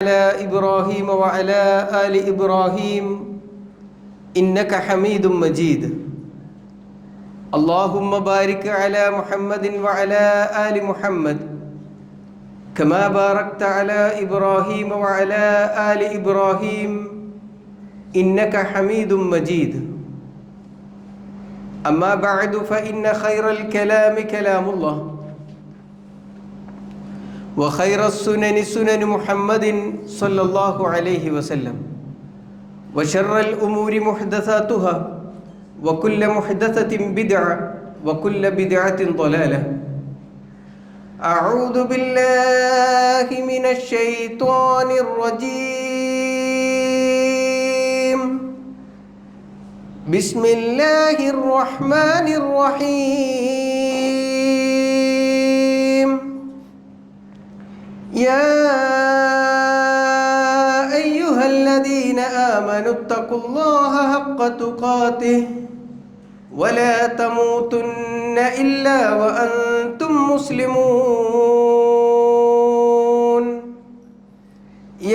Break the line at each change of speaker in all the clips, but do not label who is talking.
على إبراهيم وعلى آل إبراهيم إنك حميد مجيد. اللهم بارك على محمد وعلى آل محمد كما باركت على إبراهيم وعلى آل إبراهيم إنك حميد مجيد. أما بعد فإن خير الكلام كلام الله وخير السنن سنن محمد صلى الله عليه وسلم وشر الأمور محدثاتها وكل محدثة بدعة وكل بدعة ضلالة. أعوذ بالله من الشيطان الرجيم. بسم الله الرحمن الرحيم. يا أيها الذين آمنوا اتقوا الله حق تقاته ولا تموتن إلا وأنتم مسلمون.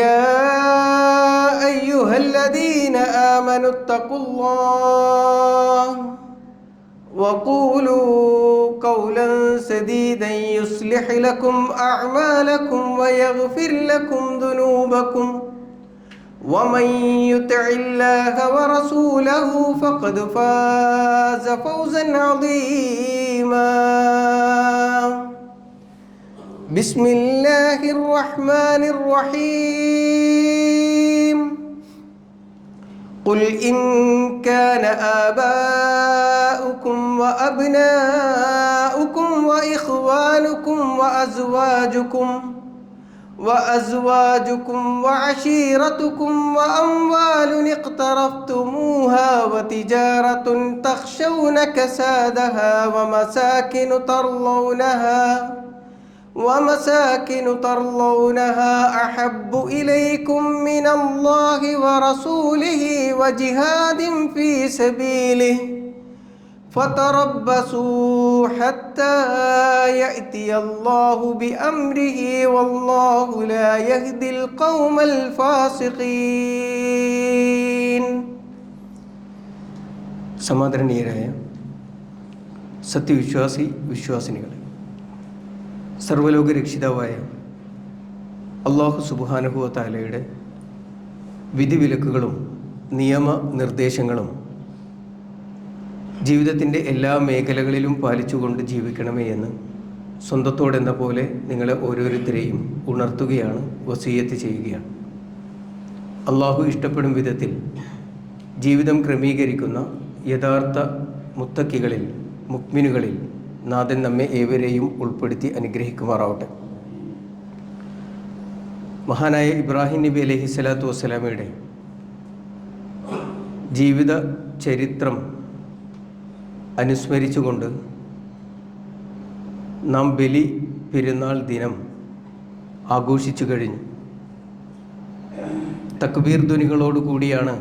يا أيها الذين آمنوا اتقوا الله وقولوا قولا سديدا يصلح لكم أعمالكم ويغفر لكم ذنوبكم ومن يطع الله ورسوله فقد فاز فوزا عظيما. بسم الله الرحمن الرحيم. قل إن كان آباؤكم وأبناؤكم وإخوانكم وأزواجكم وعشيرتكم وأموال اقترفتموها وتجارة تخشون كسادها ومساكن ترضونها أحب إليكم من الله ورسوله وجهاد في سبيله فتربصوا حتى يأتي الله بأمره والله لا يهدي القوم الفاسقين. സമാദരണീയരായ വിശ്വാസിനികളെ, സർവ്വലോക രക്ഷിതാവായ അല്ലാഹു സുബ്ഹാനഹു വ തആലയുടെ വിധിവിലക്കുകളും നിയമനിർദ്ദേശങ്ങളും ജീവിതത്തിൻ്റെ എല്ലാ മേഖലകളിലും പാലിച്ചുകൊണ്ട് ജീവിക്കണമേ എന്ന് സ്വന്തത്തോടെന്ന പോലെ നിങ്ങളെ ഓരോരുത്തരെയും ഉണർത്തുകയാണ്, വസിയ്യത്ത് ചെയ്യുകയാണ്. അള്ളാഹു ഇഷ്ടപ്പെടും വിധത്തിൽ ജീവിതം ക്രമീകരിക്കുന്ന യഥാർത്ഥ മുത്തക്കികളിൽ, മുഅ്മിനുകളിൽ നാഥൻ നമ്മെ ഏവരെയും ഉൾപ്പെടുത്തി അനുഗ്രഹിക്കുമാറാവട്ടെ. മഹാനായ ഇബ്രാഹിം നബി അലൈഹി സ്വലാത്തു വസ്സലാമയുടെ ജീവിത ചരിത്രം അനുസ്മരിച്ചുകൊണ്ട് നാം ബലി പെരുന്നാൾ ദിനം ആഘോഷിച്ചു കഴിഞ്ഞു. തക്ബീർ ധ്വനികളോടുകൂടിയാണ്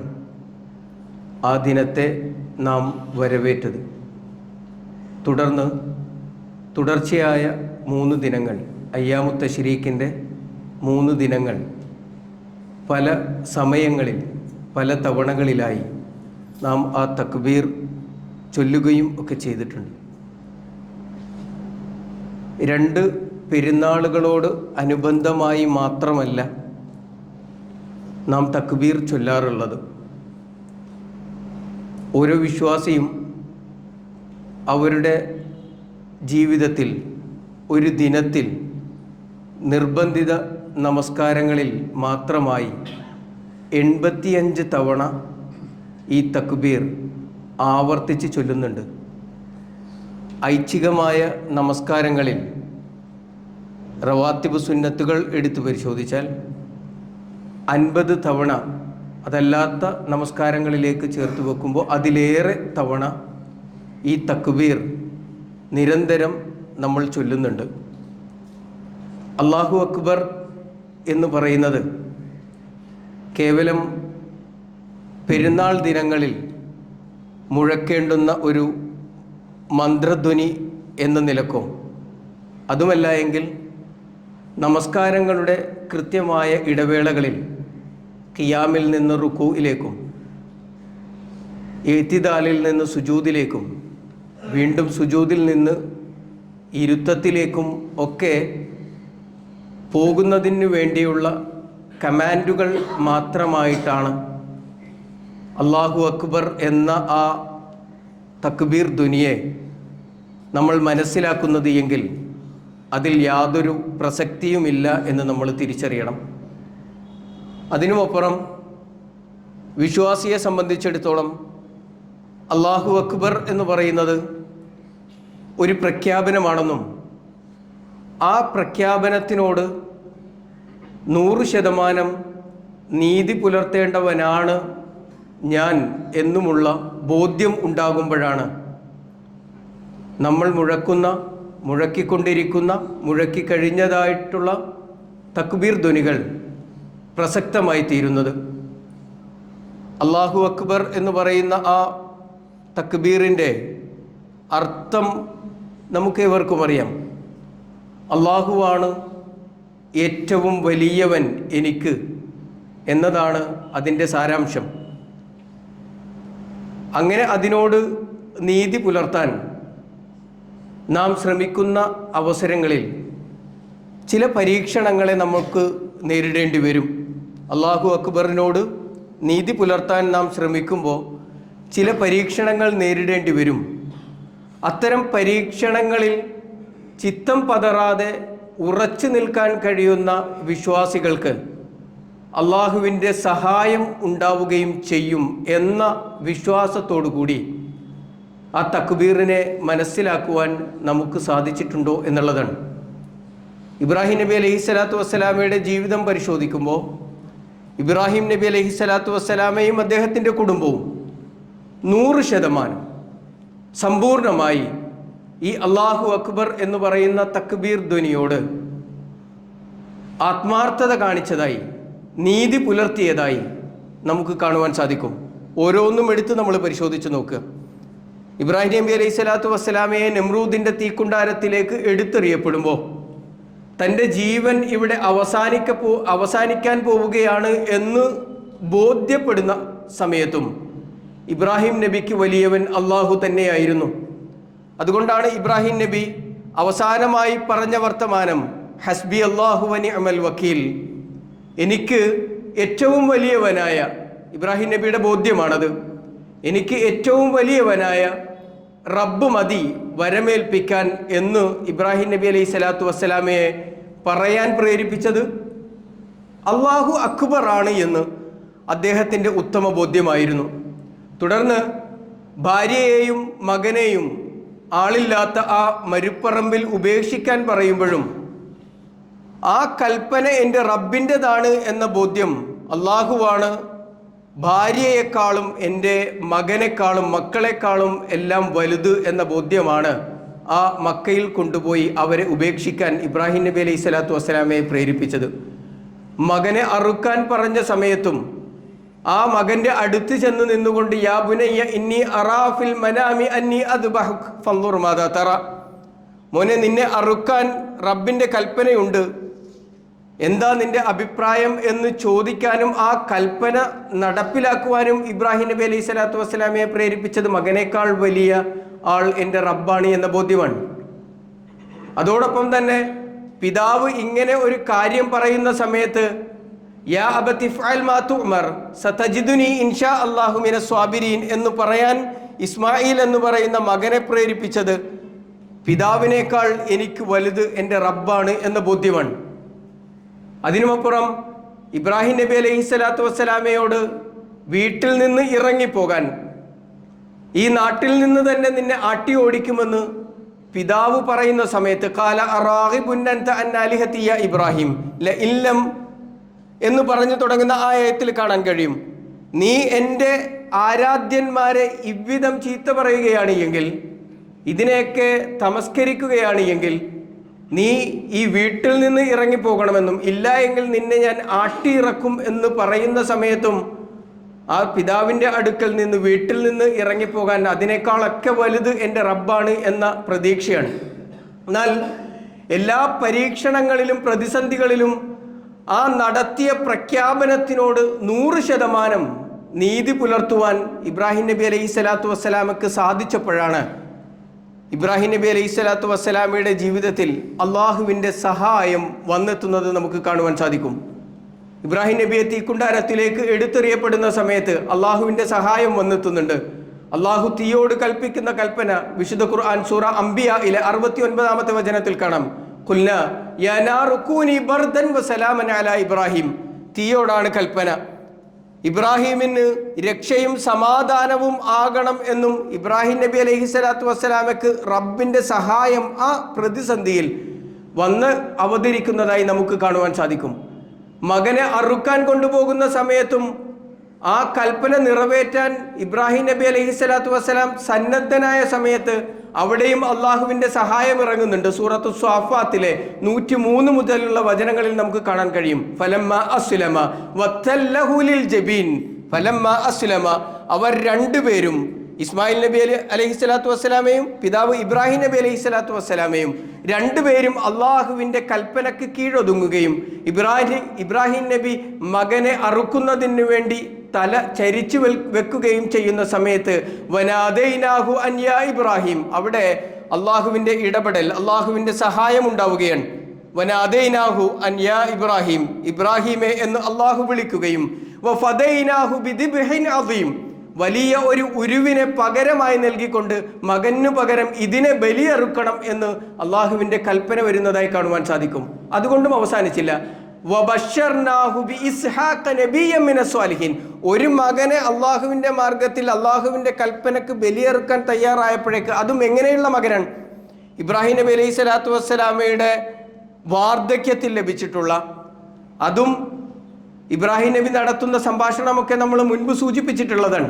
ആ ദിനത്തെ നാം വരവേറ്റത്. തുടർന്ന് തുടർച്ചയായ 3 ദിനങ്ങൾ, അയ്യാമു തശ്രീക്കിൻ്റെ 3 ദിനങ്ങൾ പല സമയങ്ങളിൽ പല തവണകളിലായി നാം ആ തക്ബീർ ചൊല്ലുകയും ഒക്കെ ചെയ്തിട്ടുണ്ട്. 2 പെരുന്നാളുകളോട് അനുബന്ധമായി മാത്രമല്ല നാം തക്ബീർ ചൊല്ലാറുള്ളത്. ഓരോ വിശ്വാസിയും അവരുടെ ജീവിതത്തിൽ ഒരു ദിനത്തിൽ നിർബന്ധിത നമസ്കാരങ്ങളിൽ മാത്രമായി 85 തവണ ഈ തക്ബീർ ആവർത്തിച്ച് ചൊല്ലുന്നുണ്ട്. ഐച്ഛികമായ നമസ്കാരങ്ങളിൽ റവാത്തിബ് സുന്നത്തുകൾ എടുത്തു പരിശോധിച്ചാൽ 50 തവണ, അതല്ലാത്ത നമസ്കാരങ്ങളിലേക്ക് ചേർത്ത് വെക്കുമ്പോൾ അതിലേറെ തവണ ഈ തക്ബീർ നിരന്തരം നമ്മൾ ചൊല്ലുന്നുണ്ട്. അല്ലാഹു അക്ബർ എന്ന് പറയുന്നത് കേവലം പെരുന്നാൾ ദിനങ്ങളിൽ മുഴക്കേണ്ടുന്ന ഒരു മന്ത്രധ്വനി എന്ന നിലക്കോ അതുമല്ല എങ്കിൽ നമസ്കാരങ്ങളുടെ കൃത്യമായ ഇടവേളകളിൽ ഖിയാമിൽ നിന്ന് റുക്കൂയിലേക്കും ഇഅ്തിദാലിൽ നിന്ന് സുജൂദിലേക്കും വീണ്ടും സുജൂദിൽ നിന്ന് ഇരുത്തത്തിലേക്കും ഒക്കെ പോകുന്നതിന് വേണ്ടിയുള്ള കമാൻഡുകൾ മാത്രമായിട്ടാണ് അല്ലാഹു അക്ബർ എന്ന ആ തക്ബീർ ധ്വനിയെ നമ്മൾ മനസ്സിലാക്കുന്നത് എങ്കിൽ അതിൽ യാതൊരു പ്രസക്തിയുമില്ല എന്ന് നമ്മൾ തിരിച്ചറിയണം. അതിനുമപ്പുറം വിശ്വാസിയെ സംബന്ധിച്ചിടത്തോളം അല്ലാഹു അക്ബർ എന്ന് പറയുന്നത് ഒരു പ്രഖ്യാപനമാണെന്നും ആ പ്രഖ്യാപനത്തിനോട് 100% നീതി പുലർത്തേണ്ടവനാണ് ഞാൻ എന്നുമുള്ള ബോധ്യം ഉണ്ടാകുമ്പോഴാണ് നമ്മൾ മുഴക്കിക്കൊണ്ടിരിക്കുന്ന മുഴക്കിക്കഴിഞ്ഞതായിട്ടുള്ള തക്ബീർ ധ്വനികൾ പ്രസക്തമായി തീരുന്നത്. അല്ലാഹു അക്ബർ എന്ന് പറയുന്ന ആ തക്ബീറിൻ്റെ അർത്ഥം നമുക്കേവർക്കും അറിയാം. അല്ലാഹുവാണ് ഏറ്റവും വലിയവൻ എനിക്ക് എന്നതാണ് അതിൻ്റെ സാരാംശം. അങ്ങനെ അതിനോട് നീതി പുലർത്താൻ നാം ശ്രമിക്കുന്ന അവസരങ്ങളിൽ ചില പരീക്ഷണങ്ങളെ നമുക്ക് നേരിടേണ്ടി വരും. അല്ലാഹു അക്ബറിനോട് നീതി പുലർത്താൻ നാം ശ്രമിക്കുമ്പോൾ ചില പരീക്ഷണങ്ങൾ നേരിടേണ്ടി വരും. അത്തരം പരീക്ഷണങ്ങളിൽ ചിത്തം പതറാതെ ഉറച്ചു നിൽക്കാൻ കഴിയുന്ന വിശ്വാസികൾക്ക് അള്ളാഹുവിൻ്റെ സഹായം ഉണ്ടാവുകയും ചെയ്യും എന്ന വിശ്വാസത്തോടു കൂടി ആ തക്ബീറിനെ മനസ്സിലാക്കുവാൻ നമുക്ക് സാധിച്ചിട്ടുണ്ടോ എന്നുള്ളതാണ്. ഇബ്രാഹിം നബി അലൈഹിസ്സലാത്തു വസ്സലാമയുടെ ജീവിതം പരിശോധിക്കുമ്പോൾ ഇബ്രാഹിം നബി അലൈഹിസ്സലാത്തു വസ്സലാമയും അദ്ദേഹത്തിൻ്റെ കുടുംബവും 100% സമ്പൂർണമായി ഈ അല്ലാഹു അക്ബർ എന്ന് പറയുന്ന തക്ബീർ ധ്വനിയോട് ആത്മാർത്ഥത കാണിച്ചതായി, നീതി പുലർത്തിയതായി നമുക്ക് കാണുവാൻ സാധിക്കും. ഓരോന്നും എടുത്ത് നമ്മൾ പരിശോധിച്ച് നോക്കുക. ഇബ്രാഹിം നബി അലൈഹി സ്വലാത്തു വസ്സലാമയെ നമ്രൂദിൻ്റെ തീക്കുണ്ടാരത്തിലേക്ക് എടുത്തെറിയപ്പെടുമ്പോൾ തൻ്റെ ജീവൻ ഇവിടെ അവസാനിക്കാൻ പോവുകയാണ് എന്ന് ബോധ്യപ്പെടുന്ന സമയത്തും ഇബ്രാഹിം നബിക്ക് വലിയവൻ അള്ളാഹു തന്നെയായിരുന്നു. അതുകൊണ്ടാണ് ഇബ്രാഹിം നബി അവസാനമായി പറഞ്ഞ വർത്തമാനം ഹസ്ബി അല്ലാഹു വ നിഅമൽ വക്കീൽ, എനിക്ക് ഏറ്റവും വലിയവനായ, ഇബ്രാഹിം നബിയുടെ ബോധ്യമാണത്, എനിക്ക് ഏറ്റവും വലിയവനായ റബ്ബ് മതി വരമേൽപ്പിക്കാൻ എന്ന് ഇബ്രാഹിം നബി അലൈഹി സ്വലാത്തു വസ്സലാമയെ പറയാൻ പ്രേരിപ്പിച്ചത് അല്ലാഹു അക്ബറാണ് എന്ന് അദ്ദേഹത്തിൻ്റെ ഉത്തമ ബോധ്യമായിരുന്നു. തുടർന്ന് ഭാര്യയെയും മകനെയും ആളില്ലാത്ത ആ മരുപ്പറമ്പിൽ ഉപേക്ഷിക്കാൻ പറയുമ്പോഴും ആ കൽപ്പന എൻ്റെ റബ്ബിൻ്റെതാണ് എന്ന ബോധ്യം, അള്ളാഹുവാണ് ഭാര്യയെക്കാളും എൻ്റെ മകനേക്കാളും മക്കളെക്കാളും എല്ലാം വലുത് എന്ന ബോധ്യമാണ് ആ മക്കയിൽ കൊണ്ടുപോയി അവരെ ഉപേക്ഷിക്കാൻ ഇബ്രാഹിം നബി അലൈഹി സ്വലാത്തു വസ്സലാമയെ പ്രേരിപ്പിച്ചത്. മകനെ അറുക്കാൻ പറഞ്ഞ സമയത്തും ആ മകൻ്റെ അടുത്ത് ചെന്ന് നിന്നുകൊണ്ട് യാ ബുനയ്യ ഇന്നി അറാ ഫിൽ മനാമി അന്നി അദ്ബഹുക ഫൻദുർ മാദാ തറ, മോനെ നിന്നെ അറുക്കാൻ റബ്ബിൻ്റെ കൽപ്പനയുണ്ട്, എന്താ നിന്റെ അഭിപ്രായം എന്ന് ചോദിക്കാനും ആ കൽപ്പന നടപ്പിലാക്കുവാനും ഇബ്രാഹിം നബി അലൈഹി സ്വലാത്തു വസ്സലാമയെ പ്രേരിപ്പിച്ചത് മകനേക്കാൾ വലിയ ആൾ എൻ്റെ റബ്ബാണ് എന്ന ബോധ്യമാണ്. അതോടൊപ്പം തന്നെ പിതാവ് ഇങ്ങനെ ഒരു കാര്യം പറയുന്ന സമയത്ത് യാ അബതി ഫഅൽ മാ തുഅ്മർ സതജിദുനി ഇൻഷാ അല്ലാഹു മിനസ് സ്വാബിരീൻ എന്ന് പറയാൻ ഇസ്മായിൽ എന്ന് പറയുന്ന മകനെ പ്രേരിപ്പിച്ചത് പിതാവിനേക്കാൾ എനിക്ക് വലുത് എൻ്റെ റബ്ബാണ് എന്ന ബോധ്യമാണ്. അതിനുമപ്പുറം ഇബ്രാഹിം നബി അലൈഹി സ്വലാത്തു വസ്സലാമയോട് വീട്ടിൽ നിന്ന് ഇറങ്ങിപ്പോകാൻ, ഈ നാട്ടിൽ നിന്ന് തന്നെ നിന്നെ ആട്ടി ഓടിക്കുമെന്ന് പിതാവ് പറയുന്ന സമയത്ത് ഖാല അറാഗിബുൻ അൻത അൻ ആലിഹതി യാ ഇബ്രാഹിം ലഇല്ലം എന്ന് പറഞ്ഞു തുടങ്ങുന്ന ആ ആയത്തിൽ കാണാൻ കഴിയും, നീ എൻ്റെ ആരാധ്യന്മാരെ ഇவ்விധം ചീത്ത പറയുകയാണ് എങ്കിൽ, ഇതിനെയൊക്കെ തമസ്കരിക്കുകയാണ് എങ്കിൽ നീ ഈ വീട്ടിൽ നിന്ന് ഇറങ്ങിപ്പോകണമെന്നും ഇല്ല എങ്കിൽ നിന്നെ ഞാൻ ആട്ടിയിറക്കും എന്ന് പറയുന്ന സമയത്തും ആ പിതാവിൻ്റെ അടുക്കൽ നിന്ന് വീട്ടിൽ നിന്ന് ഇറങ്ങിപ്പോകാൻ അതിനേക്കാളൊക്കെ വലുത് എൻ്റെ റബ്ബാണ് എന്ന പ്രതീക്ഷയാണ്. എന്നാൽ എല്ലാ പരീക്ഷണങ്ങളിലും പ്രതിസന്ധികളിലും ആ നടത്തിയ പ്രഖ്യാപനത്തിനോട് 100% നീതി പുലർത്തുവാൻ ഇബ്രാഹിം നബി അലൈഹി സ്വലാത്തു വസ്സലാമക്ക് സാധിച്ചപ്പോഴാണ് ഇബ്രാഹിം നബി അലൈഹി സ്വലാത്തു വസ്സലാമയുടെ ജീവിതത്തിൽ അള്ളാഹുവിൻ്റെ സഹായം വന്നെത്തുന്നത് നമുക്ക് കാണുവാൻ സാധിക്കും. ഇബ്രാഹിം നബിയെ തീക്കുണ്ടാരത്തിലേക്ക് എടുത്തെറിയപ്പെടുന്ന സമയത്ത് അള്ളാഹുവിൻ്റെ സഹായം വന്നെത്തുന്നുണ്ട്. അള്ളാഹു തീയോട് കൽപ്പിക്കുന്ന കൽപ്പന വിശുദ്ധ ഖുർആൻ സൂറ അംബിയയിലെ 69-ാമത്തെ വചനത്തിൽ കാണാം. ഖുൽന യാ നാറു കൂനി ബർദൻ വസലാമൻ അലാ ഇബ്രാഹിം. തീയോടാണ് കൽപ്പന. ഇബ്രാഹിമിന് രക്ഷയും സമാധാനവും ആകണം എന്നും ഇബ്രാഹിം നബി അലൈഹി സ്വലാത്തു വസ്സലാമക്ക് റബ്ബിൻ്റെ സഹായം ആ പ്രതിസന്ധിയിൽ വന്ന് അവതരിക്കുന്നതായി നമുക്ക് കാണുവാൻ സാധിക്കും. മകനെ അറുക്കാൻ കൊണ്ടുപോകുന്ന സമയത്തും ആ കൽപ്പന നിറവേറ്റാൻ ഇബ്രാഹിം നബി അലൈഹി സ്വലാത്തു വസ്സലാം സന്നദ്ധനായ സമയത്ത് അവിടെയും അള്ളാഹുവിൻ്റെ സഹായം ഇറങ്ങുന്നുണ്ട്. സൂറത്തു സ്വാഫാത്തിലെ 103 മുതലുള്ള വചനങ്ങളിൽ നമുക്ക് കാണാൻ കഴിയും. ഫലമ്മ അസ്ലമ വത്തല്ലഹു ലിൽ ജബീൻ. ഫലമ്മ അസ്ലമ, അവർ രണ്ടുപേരും, ഇസ്മായിൽ നബി അലൈഹി സ്വലാത്തു വസ്സലാമയും പിതാവ് ഇബ്രാഹിം നബി അലൈഹി സ്വലാത്തു വസ്സലാമയും രണ്ടുപേരും അള്ളാഹുവിൻ്റെ കൽപ്പനക്ക് കീഴൊതുങ്ങുകയും ഇബ്രാഹിം നബി മകനെ അറുക്കുന്നതിന് വേണ്ടി തല ചരിച്ചു വെക്കുകയും ചെയ്യുന്ന സമയത്ത് വനാദൈനാഹു അൻയാ ഇബ്രാഹിം, അവിടെ അള്ളാഹുവിൻ്റെ ഇടപെടൽ, അള്ളാഹുവിൻ്റെ സഹായം ഉണ്ടാവുകയാണ്. വനാദൈനാഹു അൻയാ ഇബ്രാഹിം, ഇബ്രാഹിമെ എന്ന് അള്ളാഹു വിളിക്കുകയും വഫദൈനാഹു ബിദിബ്ഹിൻ അദീം, വലിയ ഒരു ഉരുവിനെ പകരമായി നൽകിക്കൊണ്ട് മകനു പകരം ഇതിനെ ബലിയറുക്കണം എന്ന് അള്ളാഹുവിൻ്റെ കൽപ്പന വരുന്നതായി കാണുവാൻ സാധിക്കും. അതുകൊണ്ടും അവസാനിച്ചില്ല. വബശ്ശർനാഹു ബിഇസ്ഹാഖ നബിയ്യൻ മിനസ് സ്വാലിഹീൻ, ഒരു മകനെ അള്ളാഹുവിൻ്റെ മാർഗത്തിൽ അള്ളാഹുവിൻ്റെ കൽപ്പനക്ക് ബലിയറുക്കാൻ തയ്യാറായപ്പോഴേക്ക്, അതും എങ്ങനെയുള്ള മകനാണ്? ഇബ്രാഹിം നബി അലൈഹി സ്വലാത്തു വസ്സലാമയുടെ വാർദ്ധക്യത്തിൽ ലഭിച്ചിട്ടുള്ള, അതും ഇബ്രാഹിം നബി നടത്തുന്ന സംഭാഷണമൊക്കെ നമ്മൾ മുൻപ് സൂചിപ്പിച്ചിട്ടുള്ളതാണ്.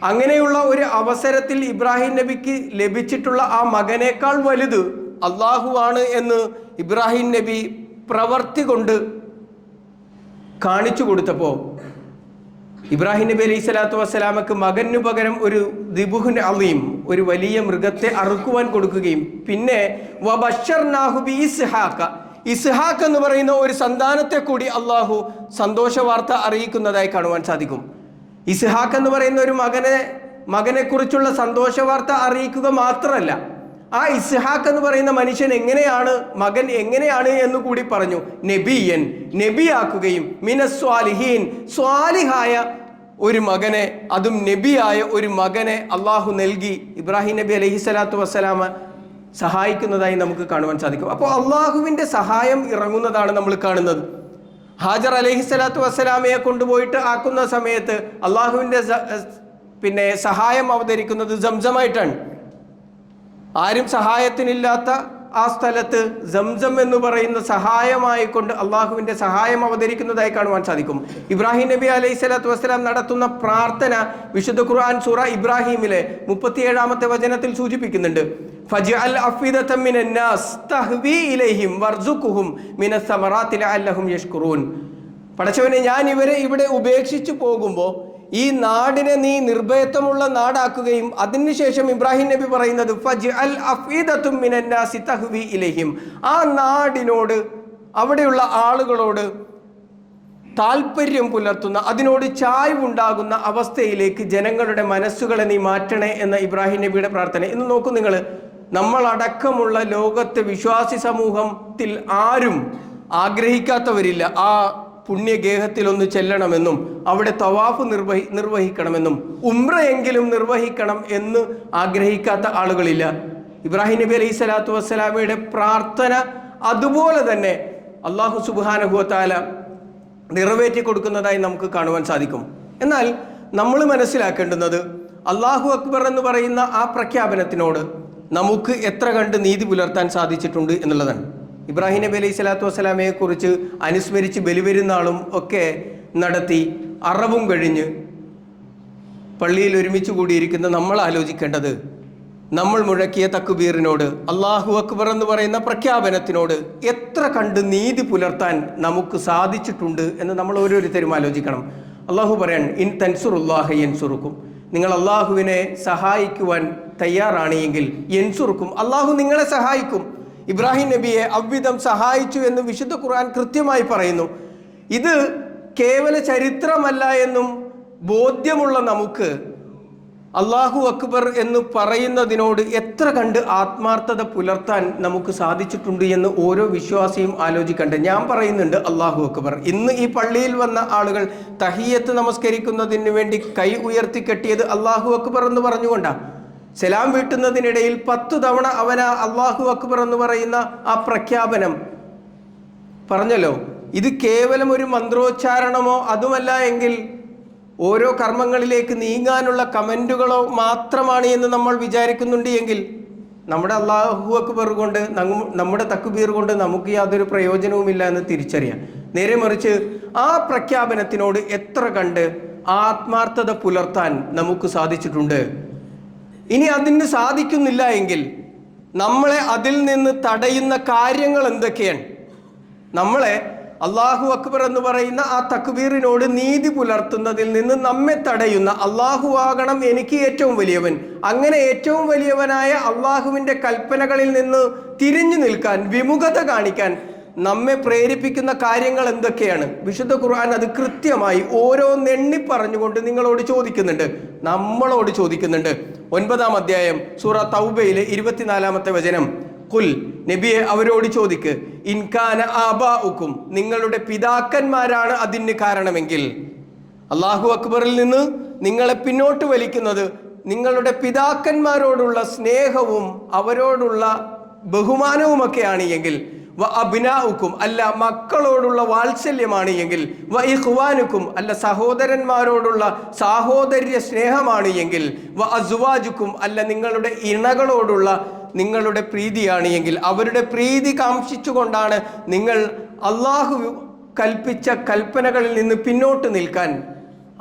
അങ്ങനെയുള്ള ഒരു അവസരത്തിൽ ഇബ്രാഹിം നബിക്ക് ലഭിച്ചിട്ടുള്ള ആ മകനേക്കാൾ വലുത് അള്ളാഹുവാണ് എന്ന് ഇബ്രാഹിം നബി പ്രവർത്തി കൊണ്ട് കാണിച്ചു കൊടുത്തപ്പോൾ ഇബ്രാഹിം നബി അലൈഹി സ്വലാത്തു വസ്സലാമക്ക് മകനു പകരം ഒരു ദിബുഹുൻ അലീം, ഒരു വലിയ മൃഗത്തെ അറുക്കുവാൻ കൊടുക്കുകയും പിന്നെ വബശ്ശർനാഹു ബിഇസ്ഹാഖ, ഇസ്ഹാഖ് എന്ന് പറയുന്ന ഒരു സന്താനത്തെ കൂടി അള്ളാഹു സന്തോഷ വാർത്ത അറിയിക്കുന്നതായി കാണുവാൻ സാധിക്കും. ഇസ്ഹാഖ് എന്ന് പറയുന്ന ഒരു മകനെ കുറിച്ചുള്ള സന്തോഷ വാർത്ത അറിയിക്കുക മാത്രമല്ല, ആ ഇസ്ഹാഖ് എന്ന് പറയുന്ന മനുഷ്യൻ മകൻ എങ്ങനെയാണ് എന്ന് കൂടി പറഞ്ഞു. നബിയൻ, നബിയാക്കുകയും മിനസ് സ്വാലിഹീൻ, സ്വാലിഹായ ഒരു മകനെ, അതും നബിയായ ഒരു മകനെ അള്ളാഹു നൽകി ഇബ്രാഹിം നബി അലൈഹി സ്വലാത്തു വസ്സലാമ സഹായിക്കുന്നതായി നമുക്ക് കാണുവാൻ സാധിക്കും. അപ്പോൾ അള്ളാഹുവിൻ്റെ സഹായം ഇറങ്ങുന്നതാണ് നമ്മൾ കാണുന്നത്. ഹാജർ അലൈഹി സ്വലാത്തു വസ്സലാമയെ കൊണ്ടുപോയിട്ട് ആക്കുന്ന സമയത്ത് അള്ളാഹുവിൻ്റെ സഹായം അവതരിക്കുന്നത് സംസമായിട്ടാണ്. ആരും സഹായത്തിനില്ലാത്ത ആ സ്ഥലത്ത് സംസം എന്ന് പറയുന്ന സഹായമായിക്കൊണ്ട് അള്ളാഹുവിൻ്റെ സഹായം അവതരിക്കുന്നതായി കാണുവാൻ സാധിക്കും. ഇബ്രാഹിം നബി അലൈഹി സ്വലാത്തു വസ്സലാം നടത്തുന്ന പ്രാർത്ഥന വിശുദ്ധ ഖുർആൻ സൂറ ഇബ്രാഹിമിലെ 37-ാമത്തെ വചനത്തിൽ സൂചിപ്പിക്കുന്നുണ്ട്. ഫജ്അൽ അഫ്ഇദതൻ മിനൻ നാസ് തഹ്വി ഇലൈഹിം വർസുഖുഹും മിനസ് സമറാത്തി ലഅല്ലഹും യഷ്കുറൂൻ. പടച്ചവനെ, ഞാൻ ഇവരെ ഇവിടെ ഉപേക്ഷിച്ചു പോകുമ്പോൾ ഈ നാടിനെ നീ നിർഭയത്വമുള്ള നാടാക്കുകയും അതിനുശേഷം ഇബ്രാഹിം നബി പറയുന്നത് ഫജ്അൽ അഫ്ഇദതൻ മിനൻ നാസി തഹ്വി ഇലൈഹിം, ആ നാടിനോട്, അവിടെയുള്ള ആളുകളോട് താല്പര്യം പുലർത്തുന്ന, അതിനോട് ചായ്വുണ്ടാകുന്ന അവസ്ഥയിലേക്ക് ജനങ്ങളുടെ മനസ്സുകളെ നീ മാറ്റണേ എന്ന ഇബ്രാഹിം നബിയുടെ പ്രാർത്ഥന. ഇന്ന് നോക്കൂ നിങ്ങൾ, നമ്മളടക്കമുള്ള ലോകത്തെ വിശ്വാസി സമൂഹത്തിൽ ആരും ആഗ്രഹിക്കാത്തവരില്ല ആ പുണ്യഗേഹത്തിലൊന്ന് ചെല്ലണമെന്നും അവിടെ തവാഫ് നിർവഹിക്കണമെന്നും ഉംറയെങ്കിലും നിർവഹിക്കണം എന്ന് ആഗ്രഹിക്കാത്ത ആളുകളില്ല. ഇബ്രാഹിം നബി അലൈഹി സ്വലാത്തു വസ്സലാമയുടെ പ്രാർത്ഥന അതുപോലെ തന്നെ അള്ളാഹു സുബ്ഹാനഹു വ തആല നിറവേറ്റി കൊടുക്കുന്നതായി നമുക്ക് കാണുവാൻ സാധിക്കും. എന്നാൽ നമ്മൾ മനസ്സിലാക്കേണ്ടുന്നത് അല്ലാഹു അക്ബർ എന്ന് പറയുന്ന ആ പ്രഖ്യാപനത്തിനോട് നമുക്ക് എത്ര കണ്ട് നീതി പുലർത്താൻ സാധിച്ചിട്ടുണ്ട് എന്നുള്ളതാണ്. ഇബ്രാഹിം നബി അലൈഹി സ്വലാത്തു വസ്സലാമയെ കുറിച്ച് അനുസ്മരിച്ച് ബലിപെരുന്നാളും ഒക്കെ നടത്തി അറവും കഴിഞ്ഞ് പള്ളിയിൽ ഒരുമിച്ച് കൂടിയിരിക്കുന്ന നമ്മൾ ആലോചിക്കേണ്ടത്, നമ്മൾ മുഴക്കിയ തക്ബീറിനോട്, അല്ലാഹു അക്ബർ എന്ന് പറയുന്ന പ്രഖ്യാപനത്തിനോട് എത്ര കണ്ട് നീതി പുലർത്താൻ നമുക്ക് സാധിച്ചിട്ടുണ്ട് എന്ന് നമ്മൾ ഓരോരുത്തരും ആലോചിക്കണം. അള്ളാഹു പറയാൻ, ഇൻ തൻസുറുല്ലാഹ യൻസുറുക്കും, നിങ്ങൾ അള്ളാഹുവിനെ സഹായിക്കുവാൻ തയ്യാറാണ് എങ്കിൽ യൻസുറുക്കും, അള്ളാഹു നിങ്ങളെ സഹായിക്കും. ഇബ്രാഹിം നബിയെ അவ்விധം സഹായിച്ചു എന്നും വിശുദ്ധ ഖുർആൻ കൃത്യമായി പറയുന്നു. ഇത് കേവല ചരിത്രമല്ല എന്നും ബോധ്യമുള്ള നമുക്ക് അല്ലാഹു അക്ബർ എന്ന് പറയുന്നതിനോട് എത്ര കണ്ട് ആത്മാർത്ഥത പുലർത്താൻ നമുക്ക് സാധിച്ചിട്ടുണ്ട് എന്ന് ഓരോ വിശ്വാസിയും ആലോചിക്കണ്ടേ. ഞാൻ പറയുന്നുണ്ട് അല്ലാഹു അക്ബർ. ഇന്ന് ഈ പള്ളിയിൽ വന്ന ആളുകൾ തഹിയ്യത്ത് നമസ്കരിക്കുന്നതിന് വേണ്ടി കൈ ഉയർത്തിക്കെട്ടിയത് അല്ലാഹു അക്ബർ എന്ന് പറഞ്ഞുകൊണ്ടാണ്. സലാം വീട്ടുന്നതിനിടയിൽ 10 തവണ അവന അല്ലാഹു അക്ബർ എന്ന് പറയുന്ന ആ പ്രഖ്യാപനം പറഞ്ഞല്ലോ. ഇത് കേവലം ഒരു മന്ത്രോച്ചാരണമോ അതുമല്ല എങ്കിൽ ഓരോ കർമ്മങ്ങളിലേക്ക് നീങ്ങാനുള്ള കമൻറ്റുകളോ മാത്രമാണ് എന്ന് നമ്മൾ വിചാരിക്കുന്നുണ്ട് എങ്കിൽ നമ്മുടെ അല്ലാഹു അക്ബർ കൊണ്ട് നമ്മുടെ തക്ബീർ കൊണ്ട് നമുക്ക് യാതൊരു പ്രയോജനവുമില്ല എന്ന് തിരിച്ചറിയാം. നേരെ മറിച്ച് ആ പ്രഖ്യാപനത്തിനോട് എത്ര കണ്ട് ആത്മാർത്ഥത പുലർത്താൻ നമുക്ക് സാധിച്ചിട്ടുണ്ട്. ഇനി അതിന് സാധിക്കുന്നില്ല എങ്കിൽ നമ്മളെ അതിൽ നിന്ന് തടയുന്ന കാര്യങ്ങൾ എന്തൊക്കെയാണ്? നമ്മളെ അല്ലാഹു അക്ബർ എന്ന് പറയുന്ന ആ തക്ബീറിനോട് നീതി പുലർത്തുന്നതിൽ നിന്ന് നമ്മെ തടയുന്ന, അല്ലാഹു ആകണം എനിക്ക് ഏറ്റവും വലിയവൻ, അങ്ങനെ ഏറ്റവും വലിയവനായ അല്ലാഹുവിൻ്റെ കൽപ്പനകളിൽ നിന്ന് തിരിഞ്ഞു നിൽക്കാൻ, വിമുഖത കാണിക്കാൻ നമ്മെ പ്രേരിപ്പിക്കുന്ന കാര്യങ്ങൾ എന്തൊക്കെയാണ്? വിശുദ്ധ ഖുർആൻ അത് കൃത്യമായി ഓരോന്നെണ്ണി പറഞ്ഞുകൊണ്ട് നിങ്ങളോട് ചോദിക്കുന്നുണ്ട്, നമ്മളോട് ചോദിക്കുന്നുണ്ട്. 9-ാം അധ്യായം സൂറ തൗബയിലെ 24-ാമത്തെ വചനം. ഖുൽ, നബിയെ അവരോട് ചോദിക്ക്, ഇൻകാന ആബാഉക്കും, നിങ്ങളുടെ പിതാക്കന്മാരാണ് അതിന് കാരണമെങ്കിൽ. അല്ലാഹു അക്ബറിൽ നിന്ന് നിങ്ങളെ പിന്നോട്ട് വലിക്കുന്നത് നിങ്ങളുടെ പിതാക്കന്മാരോടുള്ള സ്നേഹവും അവരോടുള്ള ബഹുമാനവുമൊക്കെയാണ് എങ്കിൽ, വ അബ്നാഉക്കും, അല്ല മക്കളോടുള്ള വാത്സല്യമാണ് എങ്കിൽ, വ ഇഖ്വാനുക്കും, അല്ല സഹോദരന്മാരോടുള്ള സാഹോദര്യ സ്നേഹമാണ് എങ്കിൽ, വ അസ്വാജുക്കും, അല്ല നിങ്ങളുടെ ഇണകളോടുള്ള നിങ്ങളുടെ പ്രീതിയാണ് എങ്കിൽ, അവരുടെ പ്രീതി കാംക്ഷിച്ചുകൊണ്ടാണ് നിങ്ങൾ അല്ലാഹു കൽപ്പിച്ച കൽപ്പനകളിൽ നിന്ന് പിന്നോട്ട് നിൽക്കാൻ,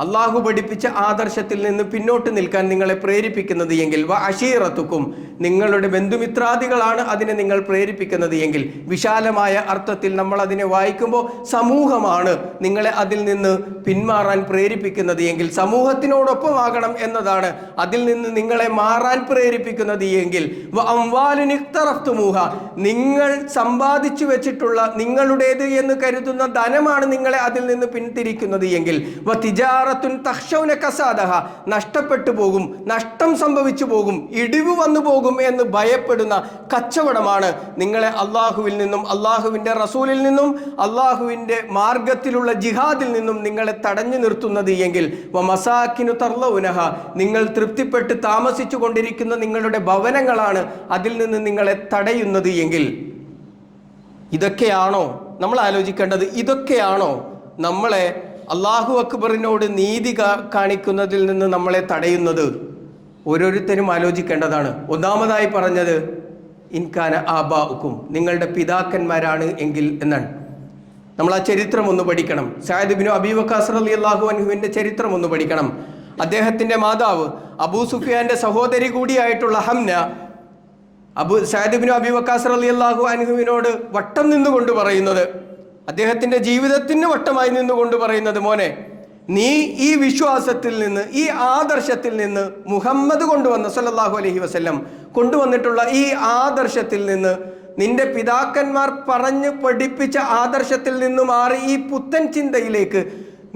അല്ലാഹു പഠിപ്പിച്ച ആദർശത്തിൽ നിന്ന് പിന്നോട്ട് നിൽക്കാൻ നിങ്ങളെ പ്രേരിപ്പിക്കുന്നത് എങ്കിൽ, വ അശീറത്തുക്കും, നിങ്ങളുടെ ബന്ധുമിത്രാദികളാണ് അതിനെ നിങ്ങൾ പ്രേരിപ്പിക്കുന്നത് എങ്കിൽ, വിശാലമായ അർത്ഥത്തിൽ നമ്മൾ അതിനെ വായിക്കുമ്പോൾ സമൂഹമാണ് നിങ്ങളെ അതിൽ നിന്ന് പിന്മാറാൻ പ്രേരിപ്പിക്കുന്നത് എങ്കിൽ, സമൂഹത്തിനോടൊപ്പമാകണം എന്നതാണ് അതിൽ നിന്ന് നിങ്ങളെ മാറാൻ പ്രേരിപ്പിക്കുന്നത് എങ്കിൽ, വ അംവാലുൻ ഇഖ്തറഫ്തുമൂഹ, നിങ്ങൾ സമ്പാദിച്ചു വെച്ചിട്ടുള്ള നിങ്ങളുടേത് എന്ന് കരുതുന്ന ധനമാണ് നിങ്ങളെ അതിൽ നിന്ന് പിന്തിരിക്കുന്നത് എങ്കിൽ, വ തിജാറത്തുൻ തഖ്ശൗന കസാദഹ, നഷ്ടപ്പെട്ടു പോകും, നഷ്ടം സംഭവിച്ചു പോകും, ഇടിവ് വന്നു പോകും എന്ന് ഭയപ്പെടുന്ന കച്ചവടമാണ് നിങ്ങളെ അല്ലാഹുവിൽ നിന്നും അല്ലാഹുവിൻ്റെ റസൂലിൽ നിന്നും അല്ലാഹുവിൻ്റെ മാർഗത്തിലുള്ള ജിഹാദിൽ നിന്നും നിങ്ങളെ തടഞ്ഞു നിർത്തുന്നത് എങ്കിൽ, വ മസാകിനു തർലൗനഹ, നിങ്ങൾ തൃപ്തിപ്പെട്ട് താമസിച്ചു കൊണ്ടിരിക്കുന്ന നിങ്ങളുടെ ഭവനങ്ങളാണ് അതിൽ നിന്ന് നിങ്ങളെ തടയുന്നത് എങ്കിൽ, ഇതൊക്കെയാണോ നമ്മൾ ആലോചിക്കേണ്ടത്? ഇതൊക്കെയാണോ നമ്മളെ അല്ലാഹു അക്ബറിനോട് നീതി കാണിക്കുന്നതിൽ നിന്ന് നമ്മളെ തടയുന്നത്? ഓരോരുത്തരും ആലോചിക്കേണ്ടതാണ്. ഒന്നാമതായി പറഞ്ഞത് ഇൻകാന ആബാഉക്കും, നിങ്ങളുടെ പിതാക്കന്മാരാണ് എങ്കിൽ എന്നാണ്. നമ്മൾ ആ ചരിത്രം ഒന്ന് പഠിക്കണം. സഅദ് ഇബ്നു അബീ വഖാസ് റളിയല്ലാഹു അൻഹുവിൻ്റെ ചരിത്രം ഒന്ന് പഠിക്കണം. അദ്ദേഹത്തിൻ്റെ മാതാവ് അബൂ സുഫിയാൻ്റെ സഹോദരി കൂടിയായിട്ടുള്ള ഹംന സഅദ് ഇബ്നു അബീ വഖാസ് റളിയല്ലാഹു അൻഹുവിനോട് വട്ടം നിന്നുകൊണ്ട് പറയുന്നത്, അദ്ദേഹത്തിൻ്റെ ജീവിതത്തിന് വട്ടമായി നിന്നുകൊണ്ട് പറയുന്നത്, മോനെ, നീ ഈ വിശ്വാസത്തിൽ നിന്ന്, ഈ ആദർശത്തിൽ നിന്ന്, മുഹമ്മദ് കൊണ്ടുവന്ന സല്ലല്ലാഹു അലൈഹി വസല്ലം കൊണ്ടുവന്നിട്ടുള്ള ഈ ആദർശത്തിൽ നിന്ന്, നിന്റെ പിതാക്കന്മാർ പറഞ്ഞു പഠിപ്പിച്ച ആദർശത്തിൽ നിന്ന് മാറി ഈ പുത്തൻ ചിന്തയിലേക്ക്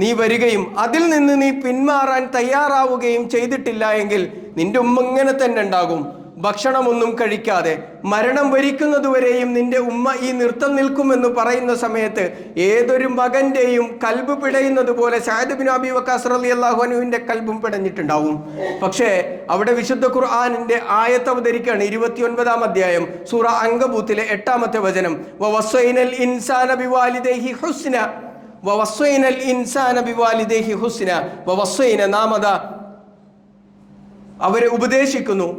നീ വരികയും അതിൽ നിന്ന് നീ പിന്മാറാൻ തയ്യാറാവുകയും ചെയ്തിട്ടില്ല എങ്കിൽ നിന്റെ ഉമ്മ ഇങ്ങനെ തന്നെ ഉണ്ടാകും. ഭക്ഷണമൊന്നും കഴിക്കാതെ മരണം വരിക്കുന്നതുവരെയും നിന്റെ ഉമ്മ ഈ നൃത്തം നിൽക്കുമെന്ന് പറയുന്ന സമയത്ത് ഏതൊരു മകൻ്റെയും കൽബ് പിടയുന്നത് പോലെ സഅദ് ഇബ്നു അബീ വഖാസ് റളിയല്ലാഹു അൻഹുവിൻ്റെ കൽബും പിടഞ്ഞിട്ടുണ്ടാവും. പക്ഷേ അവിടെ വിശുദ്ധ ഖുർആനിൻ്റെ ആയത്ത് അവതരിക്കുകയാണ്. 29-ാം അധ്യായം സൂറ അങ്കബൂത്തിലെ 8-ാമത്തെ വചനം. വവസ്വൈനൽ ഇൻസാന ബിവാലിദൈഹി ഹുസ്ന, വവസ്വൈനൽ ഇൻസാന ബിവാലിദൈഹി ഹുസ്ന, വവസ്വൈന, നാമത അവരെ ഉപദേശിക്കുന്നു,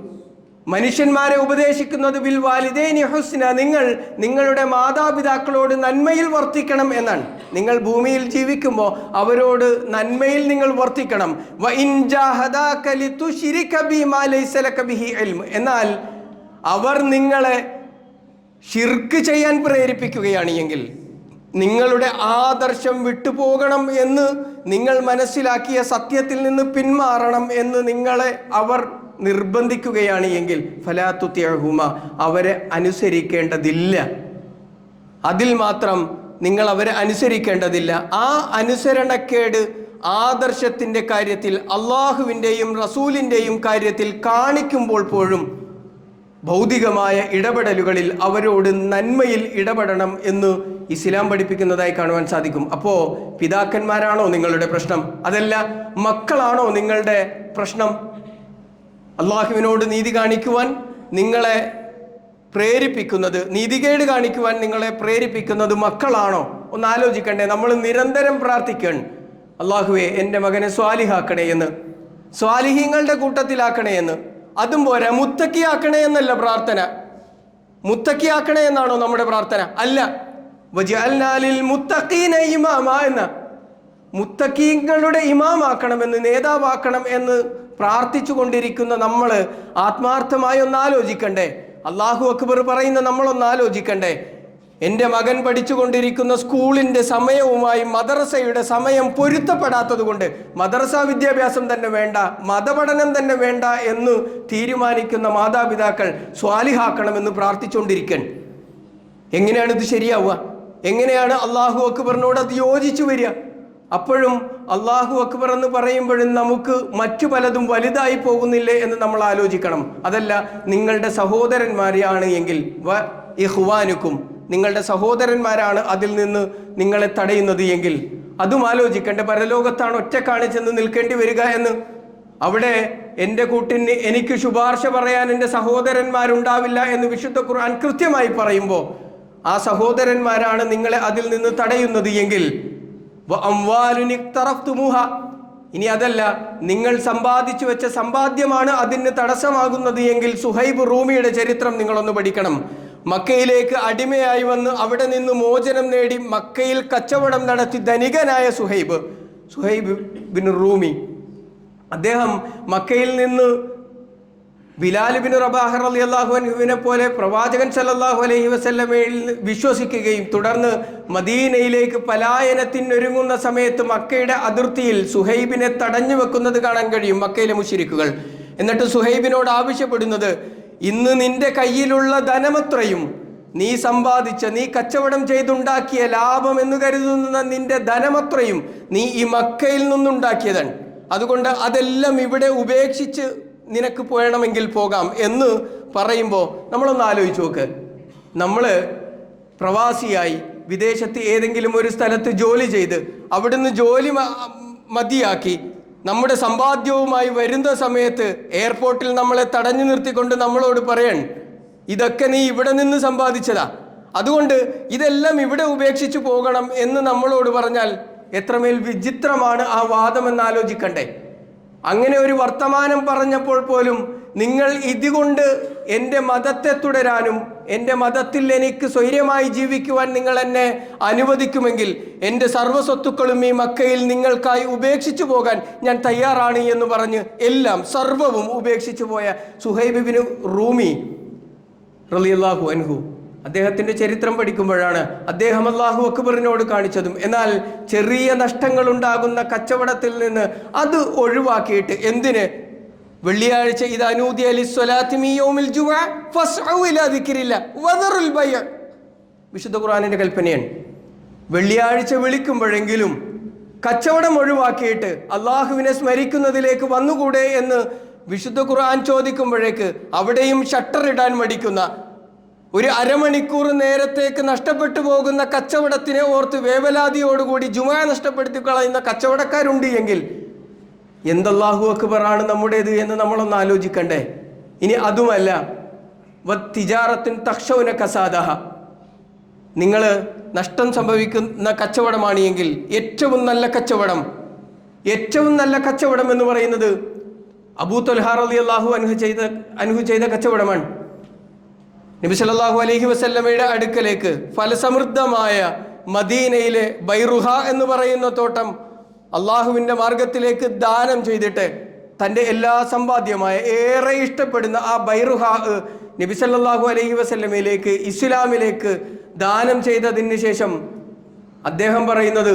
മനുഷ്യന്മാരെ ഉപദേശിക്കുന്നത് ബിൽ വാലിദൈനി ഹുസ്ന, നിങ്ങൾ നിങ്ങളുടെ മാതാപിതാക്കളോട് നന്മയിൽ വർത്തിക്കണം എന്നാണ്. നിങ്ങൾ ഭൂമിയിൽ ജീവിക്കുമ്പോൾ അവരോട് നന്മയിൽ നിങ്ങൾ വർത്തിക്കണം. വ ഇൻ ജാഹദാക ലിതുശ്രിക ബിമാ ലൈസ ലക ബിഹി ഇൽം, എന്നാൽ അവർ നിങ്ങളെ ശിർക്ക് ചെയ്യാൻ പ്രേരിപ്പിക്കുകയാണ് എങ്കിൽ, നിങ്ങളുടെ ആദർശം വിട്ടുപോകണം എന്ന് നിങ്ങൾ മനസ്സിലാക്കിയ സത്യത്തിൽ നിന്ന് പിന്മാറണം എന്ന് നിങ്ങളെ അവർ നിർബന്ധിക്കുകയാണ് എങ്കിൽ ഫലാ തുതിഅഹുമ, അവരെ അനുസരിക്കേണ്ടതില്ല. അതിൽ മാത്രം നിങ്ങൾ അവരെ അനുസരിക്കേണ്ടതില്ല. ആ അനുസരണക്കേട് ആദർശത്തിൻ്റെ കാര്യത്തിൽ, അള്ളാഹുവിൻ്റെയും റസൂലിൻ്റെയും കാര്യത്തിൽ കാണിക്കുമ്പോൾ പോലും ഭൗതികമായ ഇടപെടലുകളിൽ അവരോട് നന്മയിൽ ഇടപെടണം എന്ന് ഇസ്ലാം പഠിപ്പിക്കുന്നതായി കാണുവാൻ സാധിക്കും. അപ്പോൾ പിതാക്കന്മാരാണോ നിങ്ങളുടെ പ്രശ്നം? അതല്ല മക്കളാണോ നിങ്ങളുടെ പ്രശ്നം? അള്ളാഹുവിനോട് നീതി കാണിക്കുവാൻ നിങ്ങളെ പ്രേരിപ്പിക്കുന്നത്, നീതികേട് കാണിക്കുവാൻ നിങ്ങളെ പ്രേരിപ്പിക്കുന്നത് മക്കളാണോ? ഒന്ന് ആലോചിക്കണ്ടേ? നമ്മൾ നിരന്തരം പ്രാർത്ഥിക്കണം, അള്ളാഹുവേ എൻ്റെ മകനെ സ്വാലിഹാക്കണേ എന്ന്, സ്വാലിഹീങ്ങളുടെ കൂട്ടത്തിലാക്കണേ എന്ന്. അതും പോരാ, മുത്തക്കിയാക്കണേ എന്നല്ല പ്രാർത്ഥന. മുത്തക്കിയാക്കണേ എന്നാണോ നമ്മുടെ പ്രാർത്ഥന? അല്ല. വജഅൽനാ ലിൽ മുത്തഖീന ഇമാമ എന്ന, മുത്തഖീങ്ങളുടെ ഇമാമാക്കണമെന്ന്, നേതാവാക്കണം എന്ന് പ്രാർത്ഥിച്ചു കൊണ്ടിരിക്കുന്ന നമ്മൾ ആത്മാർത്ഥമായി ഒന്ന് ആലോചിക്കണ്ടേ? അല്ലാഹു അക്ബർ പറയുന്ന നമ്മളൊന്ന് ആലോചിക്കണ്ടേ? എൻ്റെ മകൻ പഠിച്ചുകൊണ്ടിരിക്കുന്ന സ്കൂളിൻ്റെ സമയവുമായി മദ്രസയുടെ സമയം പൊരുത്തപ്പെടാത്തത് കൊണ്ട് മദ്രസ വിദ്യാഭ്യാസം തന്നെ വേണ്ട, മതപഠനം തന്നെ വേണ്ട എന്ന് തീരുമാനിക്കുന്ന മാതാപിതാക്കൾ സ്വാലിഹാക്കണമെന്ന് പ്രാർത്ഥിച്ചുകൊണ്ടിരിക്കാൻ എങ്ങനെയാണ് ഇത് ശരിയാവുക? എങ്ങനെയാണ് അല്ലാഹു അക്ബറിനോട് അത് യോജിച്ചു വരിക? അപ്പോഴും അല്ലാഹു അക്ബർ എന്ന് പറയുമ്പോഴും നമുക്ക് മറ്റു പലതും വലുതായി പോകുന്നില്ലേ എന്ന് നമ്മൾ ആലോചിക്കണം. അതല്ല, നിങ്ങളുടെ സഹോദരന്മാരെയാണ് എങ്കിൽ വ ഇഖ്വാനുക്കും, നിങ്ങളുടെ സഹോദരന്മാരാണ് അതിൽ നിന്ന് നിങ്ങളെ തടയുന്നത് എങ്കിൽ അതും ആലോചിക്കേണ്ട. പരലോകത്താണ് ഒറ്റക്കാണ് ചെന്ന് നിൽക്കേണ്ടി വരിക എന്ന്. അവിടെ എൻ്റെ കൂട്ടിന് എനിക്ക് ശുപാർശ പറയാൻ എൻ്റെ സഹോദരന്മാരുണ്ടാവില്ല എന്ന് വിശുദ്ധ ഖുർആൻ കൃത്യമായി പറയുമ്പോൾ ആ സഹോദരന്മാരാണ് നിങ്ങളെ അതിൽ നിന്ന് തടയുന്നത് എങ്കിൽ ഇനി അതല്ല, നിങ്ങൾ സമ്പാദിച്ചു വെച്ച സമ്പാദ്യമാണ് അതിന് തടസ്സമാകുന്നത് എങ്കിൽ സുഹൈബ് റൂമിയുടെ ചരിത്രം നിങ്ങളൊന്ന് പഠിക്കണം. മക്കയിലേക്ക് അടിമയായി വന്ന് അവിടെ നിന്ന് മോചനം നേടി മക്കയിൽ കച്ചവടം നടത്തി ധനികനായ സുഹൈബ് ബിൻ റൂമി, അദ്ദേഹം മക്കയിൽ നിന്ന് ബിലാൽ ബിൻ റബാഹ് റളിയല്ലാഹു അൻഹുവിനെ പോലെ പ്രവാചകൻ സല്ലല്ലാഹു അലൈഹി വസല്ലമയിൽ വിശ്വസിക്കുകയും തുടർന്ന് മദീനയിലേക്ക് പലായനത്തിനൊരുങ്ങുന്ന സമയത്ത് മക്കയുടെ അതിർത്തിയിൽ സുഹൈബിനെ തടഞ്ഞു വെക്കുന്നത് കാണാൻ കഴിയും മക്കയിലെ മുശ്രിക്കുകൾ. എന്നിട്ട് സുഹൈബിനോട് ആവശ്യപ്പെടുന്നത്, ഇന്ന് നിന്റെ കയ്യിലുള്ള ധനമത്രയും നീ സമ്പാദിച്ച, നീ കച്ചവടം ചെയ്തുണ്ടാക്കിയ ലാഭം എന്ന് കരുതുന്ന നിന്റെ ധനമത്രയും നീ ഈ മക്കയിൽ നിന്നുണ്ടാക്കിയതാണ്. അതുകൊണ്ട് അതെല്ലാം ഇവിടെ ഉപേക്ഷിച്ച് നിനക്ക് പോകണമെങ്കിൽ പോകാം എന്ന് പറയുമ്പോൾ നമ്മളൊന്ന് ആലോചിച്ച് നോക്ക്. നമ്മൾ പ്രവാസിയായി വിദേശത്ത് ഏതെങ്കിലും ഒരു സ്ഥലത്ത് ജോലി ചെയ്ത് അവിടുന്ന് ജോലി മതിയാക്കി നമ്മുടെ സമ്പാദ്യവുമായി വരുന്ന സമയത്ത് എയർപോർട്ടിൽ നമ്മളെ തടഞ്ഞു നിർത്തിക്കൊണ്ട് നമ്മളോട് പറയാൻ, ഇതൊക്കെ നീ ഇവിടെ നിന്ന് സമ്പാദിച്ചതാ, അതുകൊണ്ട് ഇതെല്ലാം ഇവിടെ ഉപേക്ഷിച്ച് പോകണം എന്ന് നമ്മളോട് പറഞ്ഞാൽ എത്രമേൽ വിചിത്രമാണ് ആ വാദമെന്ന് ആലോചിക്കണ്ടേ? അങ്ങനെ ഒരു വർത്തമാനം പറഞ്ഞപ്പോൾ പോലും നിങ്ങൾ ഇതുകൊണ്ട് എൻ്റെ മതത്തെ തുടരാനും എൻ്റെ മതത്തിൽ എനിക്ക് സ്വൈര്യമായി ജീവിക്കുവാൻ നിങ്ങൾ എന്നെ അനുവദിക്കുമെങ്കിൽ എൻ്റെ സർവ്വസ്വത്തുക്കളും ഈ മക്കയിൽ നിങ്ങൾക്കായി ഉപേക്ഷിച്ചു പോകാൻ ഞാൻ തയ്യാറാണ് എന്ന് പറഞ്ഞ് എല്ലാം സർവ്വവും ഉപേക്ഷിച്ചു പോയ സുഹൈബ് ബിൻ റൂമി റളിയല്ലാഹു അൻഹു, അദ്ദേഹത്തിൻ്റെ ചരിത്രം പഠിക്കുമ്പോഴാണ് അദ്ദേഹം അല്ലാഹു അക്ബറിനോട് കാണിച്ചതും. എന്നാൽ ചെറിയ നഷ്ടങ്ങൾ ഉണ്ടാകുന്ന കച്ചവടത്തിൽ നിന്ന് അത് ഒഴിവാക്കിയിട്ട് എന്തിന്? വെള്ളിയാഴ്ച ഇത് അനൂദിയ ലിസ്സലാത്തി മിൻ യൗമിൽ ജുമുഅ ഫസ്ഉ ഇലാ ദിക്രില്ല വദറുൽ ബൈഅ, വിശുദ്ധ ഖുർആനിൻ്റെ കൽപ്പനയാണ്. വെള്ളിയാഴ്ച വിളിക്കുമ്പോഴെങ്കിലും കച്ചവടം ഒഴിവാക്കിയിട്ട് അള്ളാഹുവിനെ സ്മരിക്കുന്നതിലേക്ക് വന്നുകൂടെ എന്ന് വിശുദ്ധ ഖുർആൻ ചോദിക്കുമ്പോഴേക്ക് അവിടെയും ഷട്ടർ ഇടാൻ മടിക്കുന്ന, ഒരു അരമണിക്കൂർ നേരത്തേക്ക് നഷ്ടപ്പെട്ടു പോകുന്ന കച്ചവടത്തിനെ ഓർത്ത് വേവലാതിയോടുകൂടി ജുമുഅ നഷ്ടപ്പെടുത്തി കളയുന്ന കച്ചവടക്കാരുണ്ട് എങ്കിൽ എന്തല്ലാഹു അക്ബറാണ് നമ്മുടേത് എന്ന് നമ്മളൊന്ന് ആലോചിക്കണ്ടേ? ഇനി അതുമല്ല, തിജാറത്തിൻ തഖ്ശൗന കസാദഹ, നിങ്ങൾ നഷ്ടം സംഭവിക്കുന്ന കച്ചവടമാണ് എങ്കിൽ ഏറ്റവും നല്ല കച്ചവടം എന്ന് പറയുന്നത് അബൂ ത്വൽഹ റളിയല്ലാഹു അൻഹു ചെയ്ത കച്ചവടമാണ്. നബി സല്ലല്ലാഹു അലൈഹി വസല്ലമയുടെ അടുക്കലേക്ക് ഫലസമൃദ്ധമായ മദീനയിലെ ബൈറുഹ എന്ന് പറയുന്ന തോട്ടം അള്ളാഹുവിൻ്റെ മാർഗത്തിലേക്ക് ദാനം ചെയ്തിട്ട് തൻ്റെ എല്ലാ സമ്പാദ്യമായ ഏറെ ഇഷ്ടപ്പെടുന്ന ആ ബൈറുഹ നബി സല്ലല്ലാഹു അലൈഹി വസല്ലമയിലേക്ക്, ഇസ്ലാമിലേക്ക് ദാനം ചെയ്തതിന് ശേഷം അദ്ദേഹം പറയുന്നത്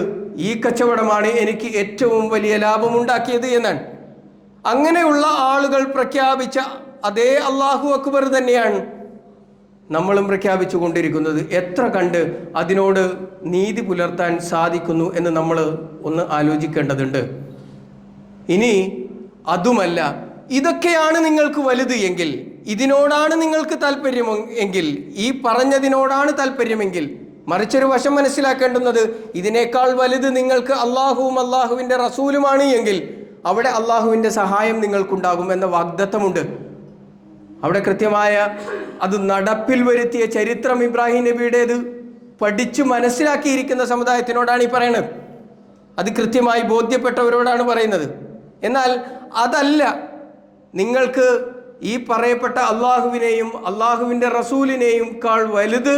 ഈ കച്ചവടമാണ് എനിക്ക് ഏറ്റവും വലിയ ലാഭമുണ്ടാക്കിയത് എന്നാണ്. അങ്ങനെയുള്ള ആളുകൾ പ്രഖ്യാപിച്ച അതേ അല്ലാഹു അക്ബർ തന്നെയാണ് നമ്മളും പ്രഖ്യാപിച്ചു കൊണ്ടിരിക്കുന്നത്. എത്ര കണ്ട് അതിനോട് നീതി പുലർത്താൻ സാധിക്കുന്നു എന്ന് നമ്മൾ ഒന്ന് ആലോചിക്കേണ്ടതുണ്ട്. ഇനി അതുമല്ല, ഇതൊക്കെയാണ് നിങ്ങൾക്ക് വലുത് എങ്കിൽ, ഇതിനോടാണ് നിങ്ങൾക്ക് താല്പര്യം എങ്കിൽ, ഈ പറഞ്ഞതിനോടാണ് താല്പര്യമെങ്കിൽ, മറിച്ചൊരു വശം മനസ്സിലാക്കേണ്ടുന്നത് ഇതിനേക്കാൾ വലുത് നിങ്ങൾക്ക് അള്ളാഹുവും അള്ളാഹുവിൻ്റെ റസൂലുമാണ് എങ്കിൽ അവിടെ അള്ളാഹുവിൻ്റെ സഹായം നിങ്ങൾക്കുണ്ടാകും എന്ന വാഗ്ദത്തമുണ്ട്. അവിടെ കൃത്യമായ അത് നടപ്പിൽ വരുത്തിയ ചരിത്രം ഇബ്രാഹിം നബിയുടേത് പഠിച്ചു മനസ്സിലാക്കിയിരിക്കുന്ന സമുദായത്തിനോടാണ് ഈ പറയുന്നത്. അത് കൃത്യമായി ബോധ്യപ്പെട്ടവരോടാണ് പറയുന്നത്. എന്നാൽ അതല്ല, നിങ്ങൾക്ക് ഈ പറയപ്പെട്ട അള്ളാഹുവിനെയും അള്ളാഹുവിൻ്റെ റസൂലിനെയും കാൾ വലുത്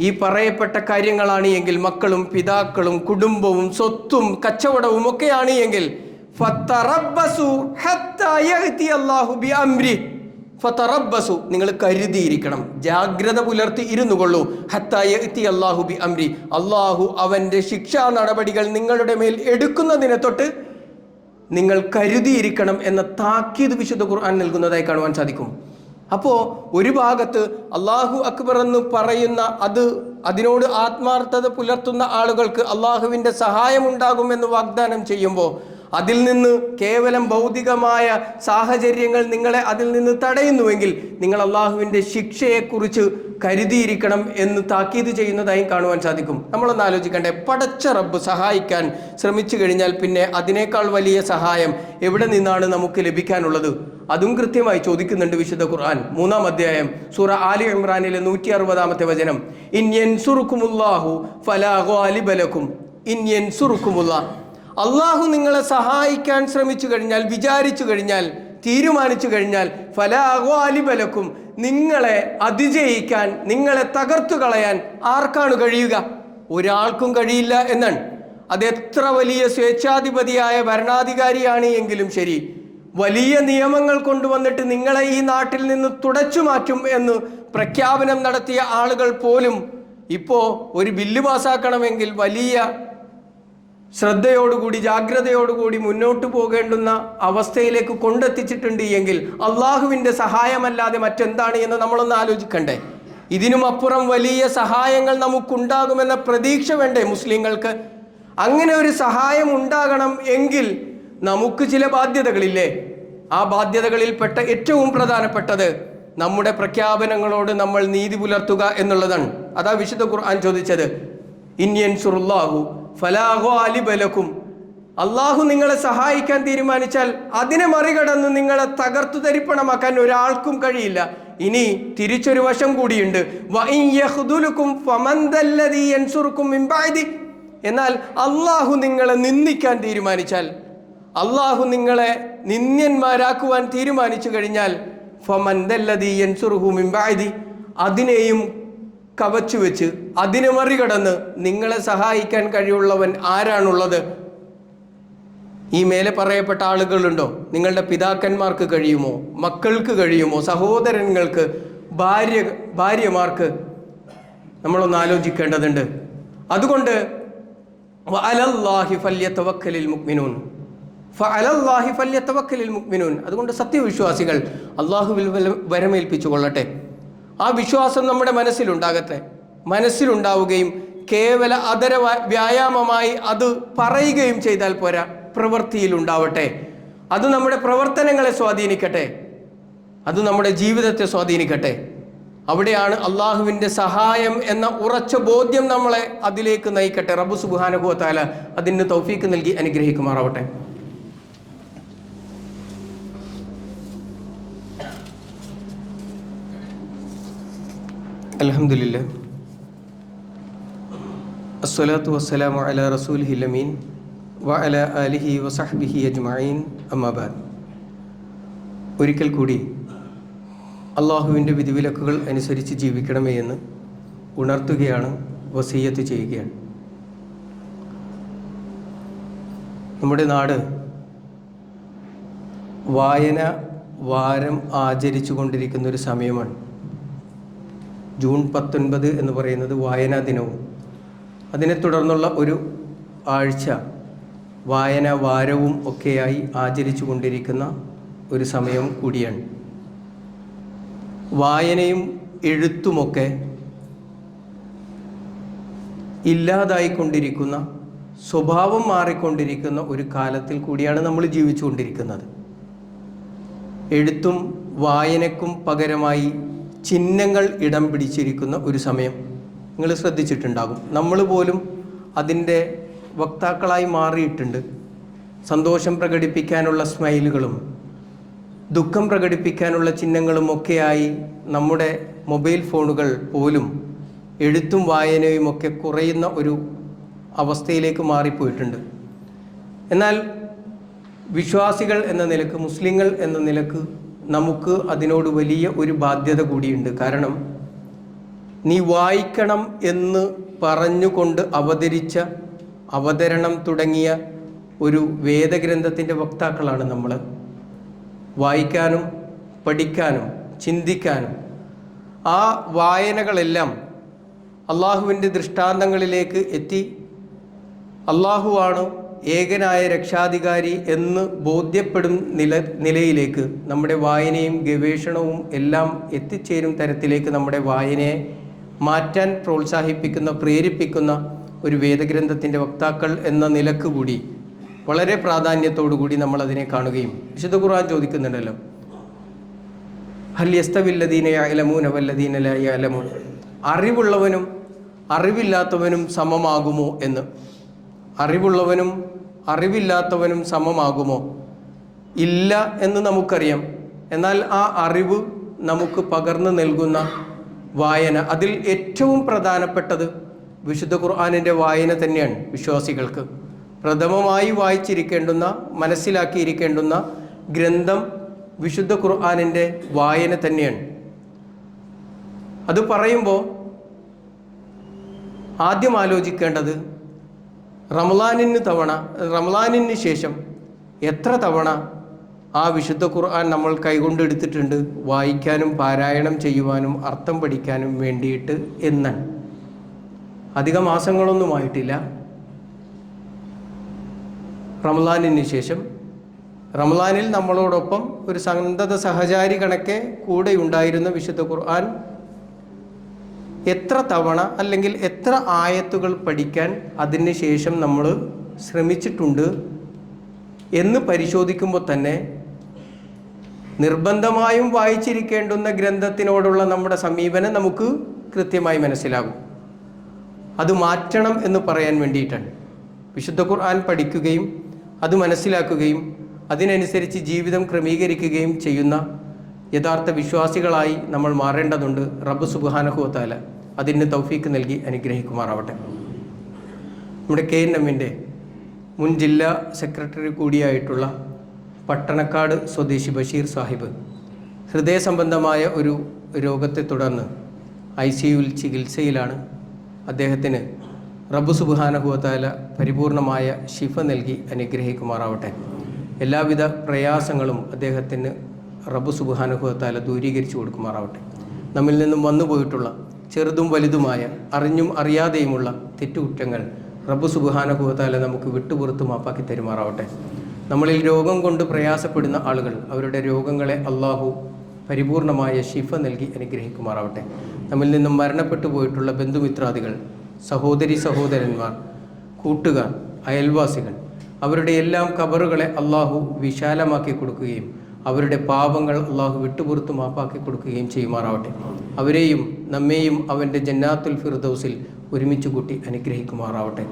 ഈ പറയപ്പെട്ട കാര്യങ്ങളാണ് എങ്കിൽ, മക്കളും പിതാക്കളും കുടുംബവും സ്വത്തും കച്ചവടവും ഒക്കെയാണ് എങ്കിൽ, നിങ്ങൾ കരുതിയിരിക്കണം, ജാഗ്രത പുലർത്തി ഇരുന്നു കൊള്ളൂ. ഹത്താ യഅതി അല്ലാഹു ബി അംരി, അള്ളാഹു അവൻ്റെ ശിക്ഷാ നടപടികൾ നിങ്ങളുടെ മേൽ എടുക്കുന്നതിനെ തൊട്ട് നിങ്ങൾ കരുതിയിരിക്കണം എന്ന താക്കീത് വിശുദ്ധ ഖുർആൻ നൽകുന്നതായി കാണുവാൻ സാധിക്കും. അപ്പോൾ ഒരു ഭാഗത്ത് അള്ളാഹു അക്ബർ എന്ന് പറയുന്ന അതിനോട് ആത്മാർത്ഥത പുലർത്തുന്ന ആളുകൾക്ക് അള്ളാഹുവിൻ്റെ സഹായം ഉണ്ടാകുമെന്ന് വാഗ്ദാനം ചെയ്യുമ്പോൾ അതിൽ നിന്ന് കേവലം ഭൗതികമായ സാഹചര്യങ്ങൾ നിങ്ങളെ അതിൽ നിന്ന് തടയുന്നുവെങ്കിൽ നിങ്ങൾ അള്ളാഹുവിൻ്റെ ശിക്ഷയെക്കുറിച്ച് കരുതിയിരിക്കണം എന്ന് താക്കീത് ചെയ്യുന്നതായും കാണുവാൻ സാധിക്കും. നമ്മളൊന്ന് ആലോചിക്കണ്ടേ, പടച്ച റബ്ബ് സഹായിക്കാൻ ശ്രമിച്ചു കഴിഞ്ഞാൽ പിന്നെ അതിനേക്കാൾ വലിയ സഹായം എവിടെ നിന്നാണ് നമുക്ക് ലഭിക്കാനുള്ളത്? അതും കൃത്യമായി ചോദിക്കുന്നുണ്ട് വിശുദ്ധ ഖുർആൻ. 3-ാം അധ്യായം സൂറ ആലി ഇമ്രാനിലെ 160-ാമത്തെ വചനം, ഇൻ യൻസുറുക്കുമുല്ലാഹു ഫലാ ഗാലിബ ലക്കും. ഇൻ യൻസുറുക്കുമുല്ലാഹ്, അള്ളാഹു നിങ്ങളെ സഹായിക്കാൻ ശ്രമിച്ചു കഴിഞ്ഞാൽ, വിചാരിച്ചു കഴിഞ്ഞാൽ, തീരുമാനിച്ചു കഴിഞ്ഞാൽ, ഫലാ ഗാലിബ ലക്കും, നിങ്ങളെ അതിജയിക്കാൻ, നിങ്ങളെ തകർത്തു കളയാൻ ആർക്കാണ് കഴിയുക? ഒരാൾക്കും കഴിയില്ല എന്നാണ്. അതെത്ര വലിയ സ്വേച്ഛാധിപതിയായ ഭരണാധികാരിയാണ് എങ്കിലും ശരി, വലിയ നിയമങ്ങൾ കൊണ്ടുവന്നിട്ട് നിങ്ങളെ ഈ നാട്ടിൽ നിന്ന് തുടച്ചു മാറ്റും എന്ന് പ്രഖ്യാപനം നടത്തിയ ആളുകൾ പോലും ഇപ്പോൾ ഒരു ബില്ല് പാസ്സാക്കണമെങ്കിൽ വലിയ ശ്രദ്ധയോടുകൂടി ജാഗ്രതയോടുകൂടി മുന്നോട്ട് പോകേണ്ടുന്ന അവസ്ഥയിലേക്ക് കൊണ്ടെത്തിച്ചിട്ടുണ്ട് എങ്കിൽ അള്ളാഹുവിൻ്റെ സഹായമല്ലാതെ മറ്റെന്താണ് എന്ന് നമ്മളൊന്ന് ആലോചിക്കണ്ടേ? ഇതിനും അപ്പുറം വലിയ സഹായങ്ങൾ നമുക്കുണ്ടാകുമെന്ന പ്രതീക്ഷ വേണ്ടേ മുസ്ലിങ്ങൾക്ക്? അങ്ങനെ ഒരു സഹായം ഉണ്ടാകണം എങ്കിൽ നമുക്ക് ചില ബാധ്യതകളില്ലേ? ആ ബാധ്യതകളിൽപ്പെട്ട ഏറ്റവും പ്രധാനപ്പെട്ടത് നമ്മുടെ പ്രഖ്യാപനങ്ങളോട് നമ്മൾ നീതി പുലർത്തുക എന്നുള്ളതാണ്. അതാ വിശുദ്ധ ഖുർആൻ ചോദിച്ചത്, ഇൻ യൻസുറുല്ലാഹു ഫലാ ഗാലിബ ലക്കും, അള്ളാഹു നിങ്ങളെ സഹായിക്കാൻ തീരുമാനിച്ചാൽ അതിനെ മറികടന്ന് നിങ്ങളെ തകർത്തു തരിപ്പണമാക്കാൻ ഒരാൾക്കും കഴിയില്ല. ഇനി തിരിച്ചൊരു വശം കൂടിയുണ്ട്, വഇൻ യഖ്ദുലുക്കും ഫമൻ ദല്ലദീ യൻസുറുക്കും മിൻ ബഅദി, എന്നാൽ അള്ളാഹു നിങ്ങളെ നിന്ദിക്കാൻ തീരുമാനിച്ചാൽ, അള്ളാഹു നിങ്ങളെ നിന്ദ്യന്മാരാക്കുവാൻ തീരുമാനിച്ചു കഴിഞ്ഞാൽ, ഫമൻ ദല്ലദീ യൻസുറുഹു മിൻ ബഅദി, അതിനെയും കവച്ചു വെച്ച് അതിനെ മറികടന്ന് നിങ്ങളെ സഹായിക്കാൻ കഴിവുള്ളവൻ ആരാണുള്ളത്? ഈ മേലെ പറയപ്പെട്ട ആളുകളുണ്ടോ? നിങ്ങളുടെ പിതാക്കന്മാർക്ക് കഴിയുമോ? മക്കൾക്ക് കഴിയുമോ? സഹോദരങ്ങൾക്ക്, ഭാര്യമാർക്ക്? നമ്മളൊന്ന് ആലോചിക്കേണ്ടതുണ്ട്. അതുകൊണ്ട് വഅലല്ലാഹി ഫല്യതവക്കലിൽ മുഅ്മിനൂൻ, ഫഅലല്ലാഹി ഫല്യതവക്കലിൽ മുഅ്മിനൂൻ, അതുകൊണ്ട് സത്യവിശ്വാസികൾ അള്ളാഹുവിൽ വരമേൽപ്പിച്ചു കൊള്ളട്ടെ. ആ വിശ്വാസം നമ്മുടെ മനസ്സിലുണ്ടാവുകയും കേവല അതര വ്യായാമമായി അത് പറയുകയും ചെയ്താൽ പോരാ, പ്രവൃത്തിയിലുണ്ടാവട്ടെ. അത് നമ്മുടെ പ്രവർത്തനങ്ങളെ സ്വാധീനിക്കട്ടെ, അത് നമ്മുടെ ജീവിതത്തെ സ്വാധീനിക്കട്ടെ. അവിടെയാണ് അള്ളാഹുവിൻ്റെ സഹായം എന്ന ഉറച്ച ബോധ്യം നമ്മളെ അതിലേക്ക് നയിക്കട്ടെ. റബ്ബ് സുബ്ഹാനഹു വ തആല അതിന് തൗഫീക്ക് നൽകി അനുഗ്രഹിക്കുമാറാവട്ടെ. അൽഹംദുലില്ലാഹ്, അസ്സലാത്തു വസ്സലാമു അലാ റസൂലിഹിൽ അമീൻ വഅലാ ആലിഹി വസഹ്ബിഹി അജ്മഈൻ, അമ്മാ ബഅദ്. ഒരിക്കൽ കൂടി അള്ളാഹുവിൻ്റെ വിധിവിലക്കുകൾ അനുസരിച്ച് ജീവിക്കണമേ എന്ന് ഉണർത്തുകയാണ്, വസിയ്യത്ത് ചെയ്യുകയാണ്. നമ്മുടെ നാട് വായന വാരം ആചരിച്ചു കൊണ്ടിരിക്കുന്നൊരു സമയമാണ്. ജൂൺ 19 എന്ന് പറയുന്നത് വായനാ ദിനവും അതിനെ തുടർന്നുള്ള ഒരു ആഴ്ച വായന വാരവും ഒക്കെയായി ആചരിച്ചു കൊണ്ടിരിക്കുന്ന ഒരു സമയം കൂടിയാണ്. വായനയും എഴുത്തുമൊക്കെ ഇല്ലാതായിക്കൊണ്ടിരിക്കുന്ന, സ്വഭാവം മാറിക്കൊണ്ടിരിക്കുന്ന ഒരു കാലത്തിൽ കൂടിയാണ് നമ്മൾ ജീവിച്ചുകൊണ്ടിരിക്കുന്നത്. എഴുത്തും വായനക്കും പകരമായി ചിഹ്നങ്ങൾ ഇടം പിടിച്ചിരിക്കുന്ന ഒരു സമയം നിങ്ങൾ ശ്രദ്ധിച്ചിട്ടുണ്ടാകും. നമ്മൾ പോലും അതിൻ്റെ വക്താക്കളായി മാറിയിട്ടുണ്ട്. സന്തോഷം പ്രകടിപ്പിക്കാനുള്ള സ്മൈലുകളും ദുഃഖം പ്രകടിപ്പിക്കാനുള്ള ചിഹ്നങ്ങളും ഒക്കെയായി നമ്മുടെ മൊബൈൽ ഫോണുകൾ പോലും എഴുത്തും വായനയും ഒക്കെ കുറയുന്ന ഒരു അവസ്ഥയിലേക്ക് മാറിപ്പോയിട്ടുണ്ട്. എന്നാൽ വിശ്വാസികൾ എന്ന നിലക്ക്, മുസ്ലിങ്ങൾ എന്ന നിലക്ക് നമുക്ക് അതിനോട് വലിയ ഒരു ബാധ്യത കൂടിയുണ്ട്. കാരണം നീ വായിക്കണം എന്ന് പറഞ്ഞുകൊണ്ട് അവതരിച്ച അവതരണം തുടങ്ങിയ ഒരു വേദഗ്രന്ഥത്തിൻ്റെ വക്താക്കളാണ് നമ്മൾ. വായിക്കാനും പഠിക്കാനും ചിന്തിക്കാനും ആ വായനകളെല്ലാം അള്ളാഹുവിൻ്റെ ദൃഷ്ടാന്തങ്ങളിലേക്ക് എത്തി അള്ളാഹുവാണ് ഏകനായ രക്ഷാധികാരി എന്ന് ബോധ്യപ്പെടും നിലയിലേക്ക് നമ്മുടെ വായനയും ഗവേഷണവും എല്ലാം എത്തിച്ചേരും തരത്തിലേക്ക് നമ്മുടെ വായനയെ മാറ്റാൻ പ്രോത്സാഹിപ്പിക്കുന്ന, പ്രേരിപ്പിക്കുന്ന ഒരു വേദഗ്രന്ഥത്തിൻ്റെ വക്താക്കൾ എന്ന നിലക്ക് കൂടി വളരെ പ്രാധാന്യത്തോടു കൂടി നമ്മളതിനെ കാണുകയും, വിശുദ്ധ ഖുർആൻ ചോദിക്കുന്നുണ്ടല്ലോ, ഹൽ യസ്തവില്ലദീന യഅലമൂന വല്ലദീന ലാ യഅലമൂൻ, അറിവുള്ളവനും അറിവില്ലാത്തവനും സമമാകുമോ എന്ന്. അറിവുള്ളവനും അറിവില്ലാത്തവനും സമമാകുമോ? ഇല്ല എന്ന് നമുക്കറിയാം. എന്നാൽ ആ അറിവ് നമുക്ക് പകർന്നു നൽകുന്ന വായന, അതിൽ ഏറ്റവും പ്രധാനപ്പെട്ടത് വിശുദ്ധ ഖുർആനിൻ്റെ വായന തന്നെയാണ്. വിശ്വാസികൾക്ക് പ്രഥമമായി വായിച്ചിരിക്കേണ്ടുന്ന, മനസ്സിലാക്കിയിരിക്കേണ്ടുന്ന ഗ്രന്ഥം വിശുദ്ധ ഖുർആനിൻ്റെ വായന തന്നെയാണ്. അത് പറയുമ്പോൾ ആദ്യം ആലോചിക്കേണ്ടത് റമളാനിന് ശേഷം എത്ര തവണ ആ വിശുദ്ധ ഖുർആൻ നമ്മൾ കൈകൊണ്ടെടുത്തിട്ടുണ്ട് വായിക്കാനും പാരായണം ചെയ്യുവാനും അർത്ഥം പഠിക്കാനും വേണ്ടിയിട്ട് എന്നാണ്. അധിക മാസങ്ങളൊന്നുമായിട്ടില്ല. റമളാനിന് ശേഷം, റമളാനിൽ നമ്മളോടൊപ്പം ഒരു സന്തത സഹചാരി കണക്കെ കൂടെ ഉണ്ടായിരുന്ന വിശുദ്ധ ഖുർആൻ എത്ര തവണ അല്ലെങ്കിൽ എത്ര ആയത്തുകൾ പഠിക്കാൻ അതിന് ശേഷം നമ്മൾ ശ്രമിച്ചിട്ടുണ്ട് എന്ന് പരിശോധിക്കുമ്പോൾ തന്നെ നിർബന്ധമായും വായിച്ചിരിക്കേണ്ടുന്ന ഗ്രന്ഥത്തിനോടുള്ള നമ്മുടെ സമീപനം നമുക്ക് കൃത്യമായി മനസ്സിലാകും. അത് മാറ്റണം എന്ന് പറയാൻ വേണ്ടിയിട്ടാണ്. വിശുദ്ധ ഖുർആൻ പഠിക്കുകയും അത് മനസ്സിലാക്കുകയും അതിനനുസരിച്ച് ജീവിതം ക്രമീകരിക്കുകയും ചെയ്യുന്ന യഥാർത്ഥ വിശ്വാസികളായി നമ്മൾ മാറേണ്ടതുണ്ട്. റബ്ബ് സുബ്ഹാനഹു വ തആല അതിന് തൗഫീക്ക് നൽകി അനുഗ്രഹിക്കുമാറാവട്ടെ. നമ്മുടെ KNMൻ്റെ മുൻ ജില്ലാ സെക്രട്ടറി കൂടിയായിട്ടുള്ള പട്ടണക്കാട് സ്വദേശി ബഷീർ സാഹിബ് ഹൃദയ സംബന്ധമായ ഒരു രോഗത്തെ തുടർന്ന് ICUവിൽ ചികിത്സയിലാണ്. അദ്ദേഹത്തിന് റബ്ബ് സുബ്ഹാനഹു വ തആല പരിപൂർണമായ ശിഫ നൽകി അനുഗ്രഹിക്കുമാറാവട്ടെ. എല്ലാവിധ പ്രയാസങ്ങളും അദ്ദേഹത്തിന് റബ്ബ് സുബ്ഹാനഹു വ തആല ദൂരീകരിച്ചു കൊടുക്കുമാറാവട്ടെ. നമ്മിൽ നിന്നും വന്നുപോയിട്ടുള്ള ചെറുതും വലുതുമായ, അറിഞ്ഞും അറിയാതെയുമുള്ള തെറ്റുകുറ്റങ്ങൾ റബ്ബ് സുബ്ഹാനഹു വ തആല നമുക്ക് വിട്ടുപുറത്ത് മാപ്പാക്കി തരുമാറാവട്ടെ. നമ്മളിൽ രോഗം കൊണ്ട് പ്രയാസപ്പെടുന്ന ആളുകൾ, അവരുടെ രോഗങ്ങളെ അള്ളാഹു പരിപൂർണമായ ശിഫ നൽകി അനുഗ്രഹിക്കുമാറാവട്ടെ. നമ്മിൽ നിന്നും മരണപ്പെട്ടു പോയിട്ടുള്ള ബന്ധുമിത്രാദികൾ, സഹോദരി സഹോദരന്മാർ, കൂട്ടുകാർ, അയൽവാസികൾ, അവരുടെ എല്ലാം ഖബറുകളെ അള്ളാഹു വിശാലമാക്കി കൊടുക്കുകയും അവരുടെ പാപങ്ങൾ അള്ളാഹു വിട്ടുപുറത്ത് മാപ്പാക്കി കൊടുക്കുകയും ചെയ്യുമാറാവട്ടെ. അവരെയും നമ്മെയും അവൻ്റെ ജന്നാത്തുൽ ഫിർദൗസിൽ ഒരുമിച്ച് കൂട്ടി അനുഗ്രഹിക്കുമാറാവട്ടെ.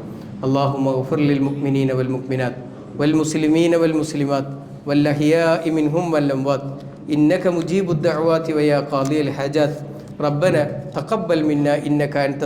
അല്ലാഹുമ്മ ഗഫിർ ലിൽ മുഅ്മിനീന വൽ മുഅ്മിനാത്ത് വൽ മുസ്ലിമീന വൽ മുസ്ലിമാത്ത് വൽ അഹ്യാഇ മിൻഹും വൽ അംവാത്ത് ഇന്നക മുജീബുദ് ദഅവാതി വയാ ഖാദിയൽ ഹജാത്ത് റബ്ബന തഖബ്ബൽ മിന്നാ ഇന്നക അൻത